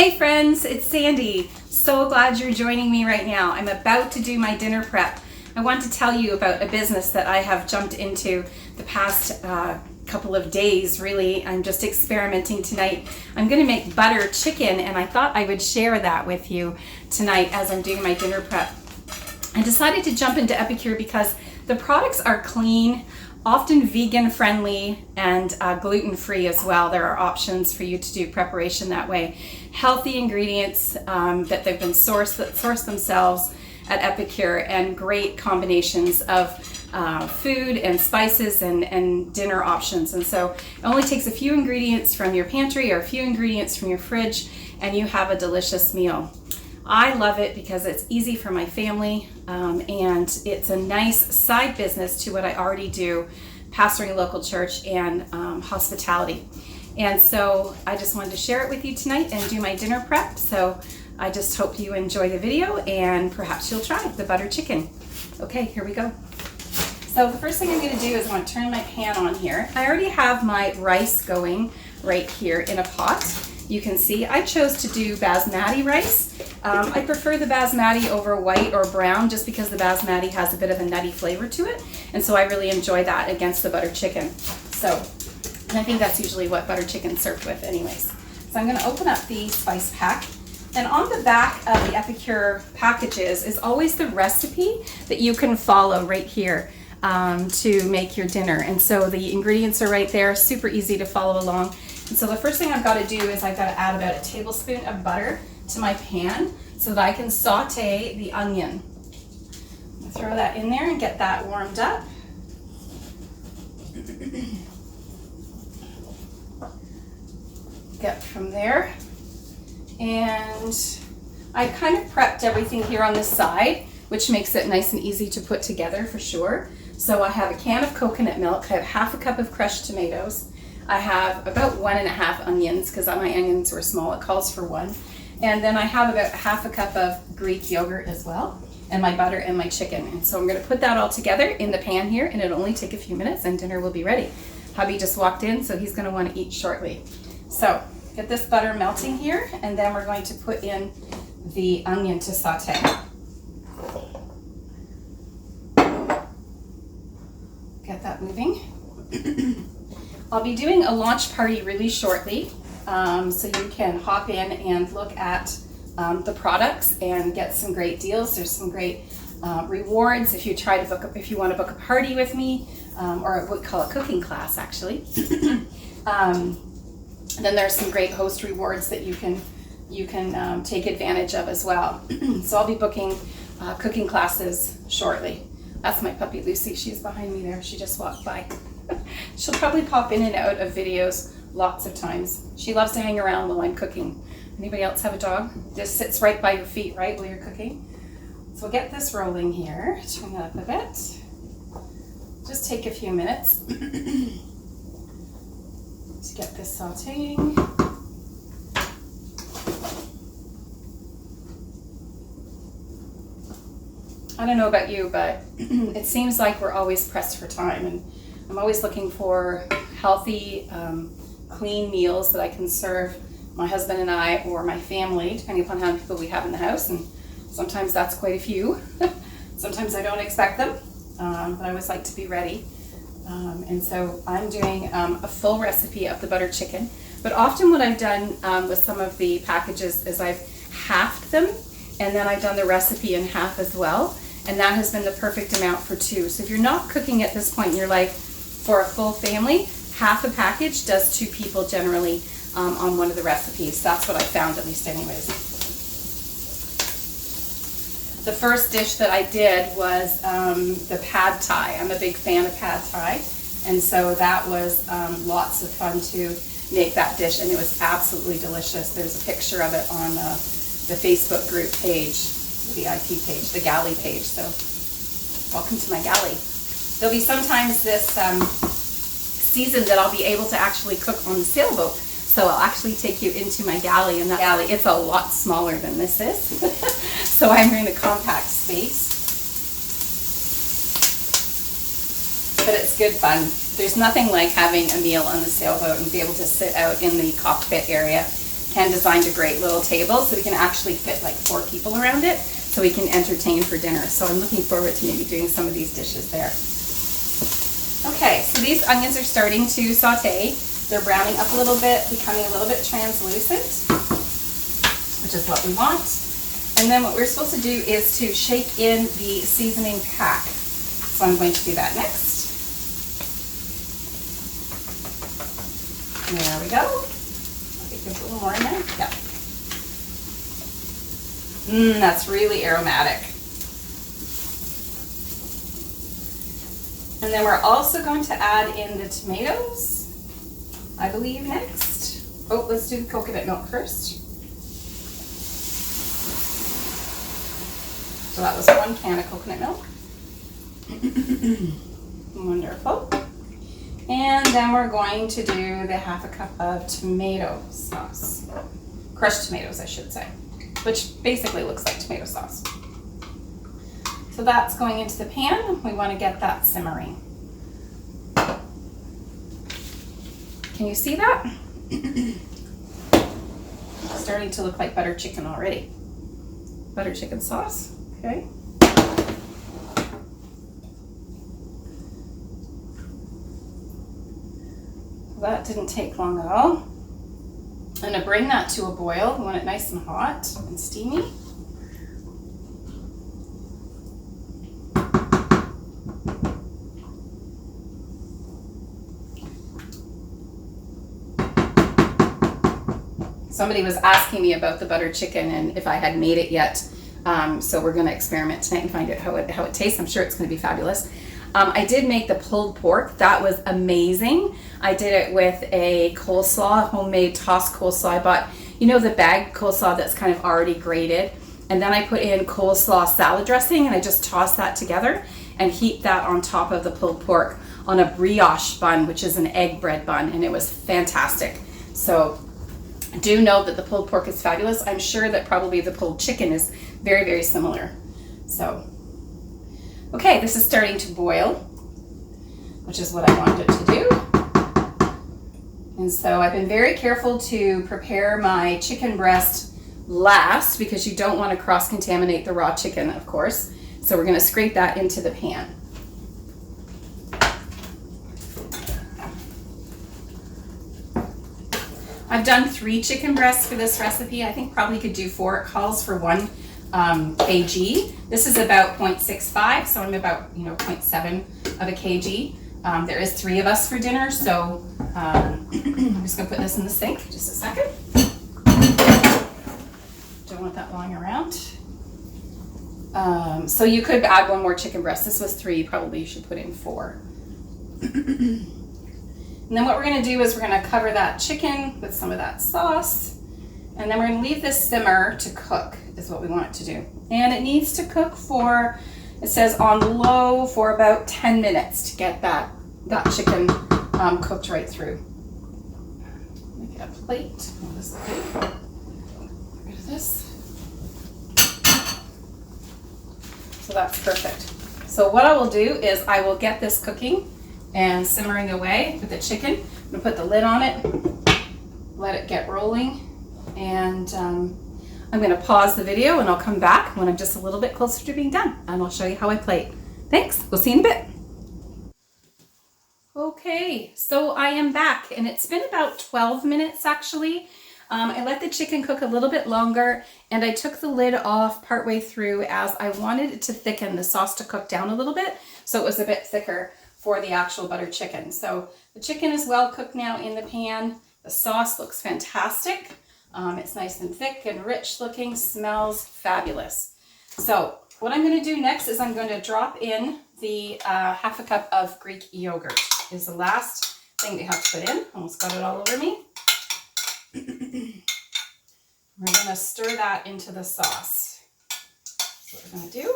Hey friends, it's Sandy. So glad you're joining me right now. I'm about to do my dinner prep. I want to tell you about a business that I have jumped into the past couple of days, really. I'm just experimenting tonight. I'm going to make butter chicken, and I thought I would share that with you tonight as I'm doing my dinner prep. I decided to jump into Epicure because the products are clean, often vegan friendly, and gluten-free as well. There are options for you to do preparation that way. Healthy ingredients that they've been sourced themselves at Epicure, and great combinations of food and spices and dinner options. And so it only takes a few ingredients from your pantry or a few ingredients from your fridge, and you have a delicious meal. I love it because it's easy for my family, and it's a nice side business to what I already do, pastoring a local church and hospitality. And so I just wanted to share it with you tonight and do my dinner prep. So I just hope you enjoy the video, and perhaps you'll try the butter chicken. Okay, here we go. So the first thing I'm going to do is I want to turn my pan on here. I already have my rice going right here in a pot. You can see I chose to do basmati rice. I prefer the basmati over white or brown just because the basmati has a bit of a nutty flavor to it, and so I really enjoy that against the butter chicken. So, and I think that's usually what butter chicken's served with anyways. So I'm going to open up the spice pack, and on the back of the Epicure packages is always the recipe that you can follow right here to make your dinner. And so the ingredients are right there, super easy to follow along. And so the first thing I've got to do is I've got to add about a tablespoon of butter to my pan so that I can saute the onion. I'm gonna throw that in there and get that warmed up. Get from there. And I kind of prepped everything here on the side, which makes it nice and easy to put together for sure. So I have a can of coconut milk, I have half a cup of crushed tomatoes, I have about 1.5 onions because my onions were small, it calls for 1. And then I have about half a cup of Greek yogurt as well, and my butter and my chicken. And so I'm going to put that all together in the pan here, and it'll only take a few minutes and dinner will be ready. Hubby just walked in, so he's going to want to eat shortly. So get this butter melting here, and then we're going to put in the onion to saute. Get that moving. I'll be doing a launch party really shortly, so you can hop in and look at the products and get some great deals. There's some great rewards if you if you want to book a party with me, or we call it cooking class actually. Then there's some great host rewards that you can take advantage of as well. So I'll be booking cooking classes shortly. That's my puppy Lucy. She's behind me there. She just walked by. She'll probably pop in and out of videos lots of times. She loves to hang around while I'm cooking. Anybody else have a dog? Just sits right by your feet, right, while you're cooking? So we'll get this rolling here. Turn that up a bit. Just take a few minutes to get this sauteing. I don't know about you, but it seems like we're always pressed for time, and I'm always looking for healthy, clean meals that I can serve my husband and I, or my family, depending upon how many people we have in the house, and sometimes that's quite a few. Sometimes I don't expect them, but I always like to be ready. And so I'm doing a full recipe of the butter chicken, but often what I've done with some of the packages is I've halved them, and then I've done the recipe in half as well, and that has been the perfect amount for 2. So if you're not cooking at this point in your life for a full family, half a package does 2 people generally on one of the recipes. That's what I found, at least anyways. The first dish that I did was the pad thai. I'm a big fan of pad thai, and so that was lots of fun to make that dish, and it was absolutely delicious. There's a picture of it on the Facebook group page, the VIP page, the galley page. So welcome to my galley. There'll be sometimes this season that I'll be able to actually cook on the sailboat. So I'll actually take you into my galley, and that galley, it's a lot smaller than this is. So I'm in a compact space. But it's good fun. There's nothing like having a meal on the sailboat and be able to sit out in the cockpit area Ken designed a great little table so we can actually fit like 4 people around it so we can entertain for dinner. So I'm looking forward to maybe doing some of these dishes there. Okay, so these onions are starting to saute. They're browning up a little bit, becoming a little bit translucent, which is what we want. And then what we're supposed to do is to shake in the seasoning pack. So I'm going to do that next. There we go. I think there's a little more in there. Yeah. That's really aromatic. And then we're also going to add in the tomatoes, I believe, next. Oh, let's do the coconut milk first. So that was 1 can of coconut milk. Wonderful. And then we're going to do the 1/2 cup of tomato sauce. Crushed tomatoes, I should say, which basically looks like tomato sauce. So that's going into the pan. We want to get that simmering. Can you see that? It's starting to look like butter chicken already. Butter chicken sauce, okay. That didn't take long at all. I'm gonna bring that to a boil. We want it nice and hot and steamy. Somebody was asking me about the butter chicken and if I had made it yet. So we're going to experiment tonight and find out how it tastes. I'm sure it's going to be fabulous. I did make the pulled pork. That was amazing. I did it with a coleslaw, homemade tossed coleslaw. I bought, you know, the bagged coleslaw that's kind of already grated. And then I put in coleslaw salad dressing and I just tossed that together and heaped that on top of the pulled pork on a brioche bun, which is an egg bread bun. And it was fantastic. So do know that the pulled pork is fabulous. I'm sure that probably the pulled chicken is very, very similar. So, okay, this is starting to boil, which is what I wanted it to do. And so I've been very careful to prepare my chicken breast last because you don't want to cross-contaminate the raw chicken, of course. So we're going to scrape that into the pan. I've done 3 chicken breasts for this recipe. I think probably could do 4. It calls for 1 kg. This is about 0.65, so I'm about 0.7 of a kg. There is 3 of us for dinner, so I'm just gonna put this in the sink. Just a second. Don't want that lying around. So you could add 1 more chicken breast. This was 3. Probably you should put in 4. And then what we're going to do is we're going to cover that chicken with some of that sauce. And then we're going to leave this simmer to cook is what we want it to do. And it needs to cook for, it says on low for about 10 minutes to get that chicken cooked right through. Make it a plate. Get rid of this. So that's perfect. So what I will do is I will get this cooking and simmering away with the chicken. I'm gonna put the lid on it, let it get rolling, and I'm gonna pause the video and I'll come back when I'm just a little bit closer to being done and I'll show you how I plate. Thanks, we'll see you in a bit. Okay, so I am back and it's been about 12 minutes actually. I let the chicken cook a little bit longer and I took the lid off partway through as I wanted it to thicken, the sauce to cook down a little bit so it was a bit thicker for the actual butter chicken. So the chicken is well cooked now in the pan. The sauce looks fantastic. It's nice and thick and rich looking, smells fabulous. So what I'm gonna do next is I'm going to drop in the 1/2 cup of Greek yogurt. Is the last thing we have to put in. Almost got it all over me. We're gonna stir that into the sauce. That's what we're gonna do.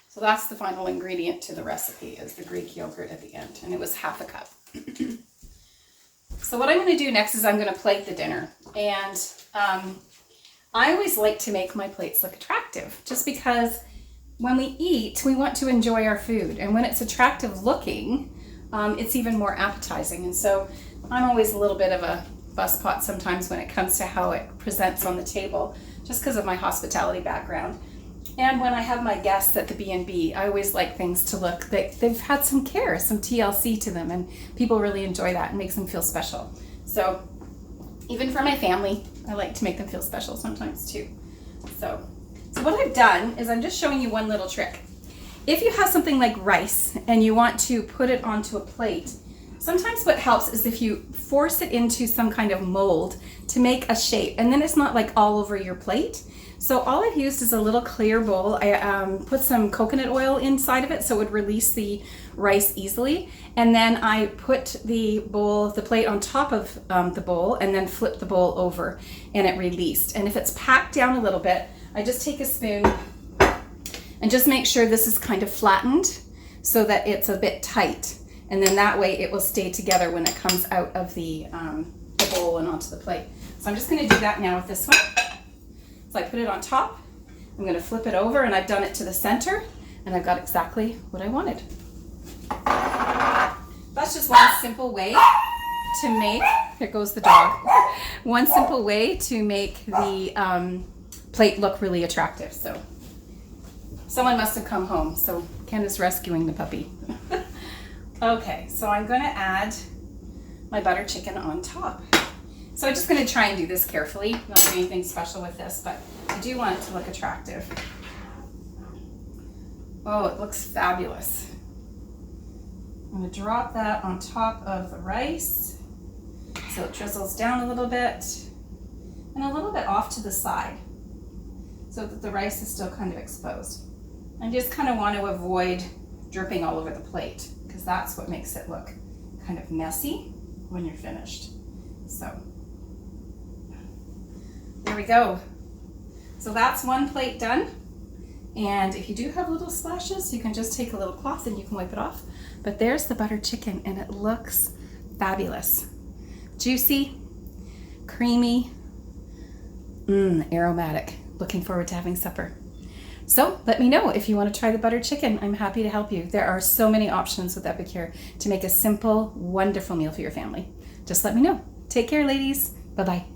So that's the final ingredient to the recipe is the Greek yogurt at the end, and it was 1/2 cup. So what I'm going to do next is I'm going to plate the dinner, and I always like to make my plates look attractive, just because when we eat, we want to enjoy our food. And when it's attractive looking, it's even more appetizing. And so I'm always a little bit of a busspot sometimes when it comes to how it presents on the table, just because of my hospitality background. And when I have my guests at the B&B, I always like things to look like they've had some care, some TLC to them, and people really enjoy that and makes them feel special. So even for my family, I like to make them feel special sometimes too. So what I've done is I'm just showing you one little trick. If you have something like rice and you want to put it onto a plate, sometimes what helps is if you force it into some kind of mold to make a shape, and then it's not like all over your plate. So all I've used is a little clear bowl. I put some coconut oil inside of it so it would release the rice easily. And then I put the plate on top of the bowl and then flip the bowl over and it released. And if it's packed down a little bit, I just take a spoon and just make sure this is kind of flattened so that it's a bit tight. And then that way it will stay together when it comes out of the bowl and onto the plate. So I'm just gonna do that now with this one. So I put it on top, I'm gonna flip it over, and I've done it to the center, and I've got exactly what I wanted. That's just one simple way to make, here goes the dog, one simple way to make the plate look really attractive. So someone must have come home, so Ken is rescuing the puppy. Okay, so I'm gonna add my butter chicken on top. So I'm just going to try and do this carefully, not do anything special with this, but I do want it to look attractive. Oh, it looks fabulous. I'm going to drop that on top of the rice so it drizzles down a little bit and a little bit off to the side so that the rice is still kind of exposed. I just kind of want to avoid dripping all over the plate because that's what makes it look kind of messy when you're finished. So there we go. So that's one plate done. And if you do have little splashes, you can just take a little cloth and you can wipe it off. But there's the butter chicken and it looks fabulous. Juicy, creamy, aromatic. Looking forward to having supper. So let me know if you want to try the butter chicken. I'm happy to help you. There are so many options with Epicure to make a simple, wonderful meal for your family. Just let me know. Take care, ladies. Bye-bye.